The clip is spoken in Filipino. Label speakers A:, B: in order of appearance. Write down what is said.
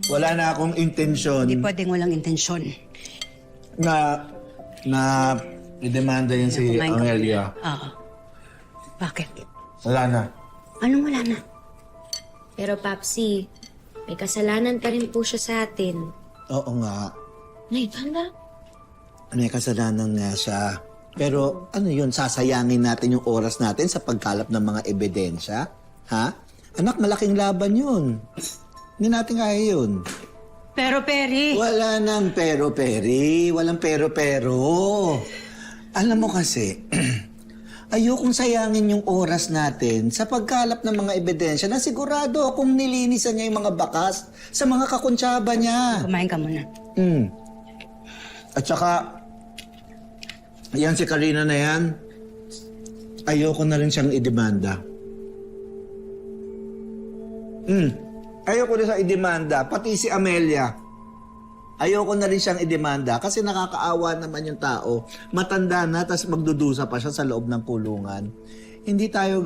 A: Wala na akong intensyon
B: Hindi pwedeng walang intensyon.
A: na idemanda yan si
B: Kumain ka
A: Amelia.
B: muna. Oo. Bakit?
A: Wala na.
B: Anong wala na?
C: Pero Papsi, may kasalanan pa rin po siya sa atin.
A: Oo nga.
C: Nay, tanda.
A: May kasalanan nga siya. Pero ano yun, sasayangin natin yung oras natin sa pagkalap ng mga ebidensya? Ha? Anak, malaking laban yun. Hindi natin kaya yun.
B: Pero, Peri!
A: Wala nang pero-peri. Walang pero-pero. Alam mo kasi, ayokong sayangin yung oras natin sa pagkalap ng mga ebidensya na sigurado akong nilinisan niya yung mga bakas sa mga kakuntsaba niya.
B: Kumain ka muna.
A: At saka, yan si Karina na yan, ayoko na rin siyang idemanda. Ayoko na siyang idemanda, pati si Amelia. Ayoko na rin siyang idemanda kasi nakakaawa naman yung tao. Matanda na, tas magdudusa pa siya sa loob ng kulungan. Hindi tayo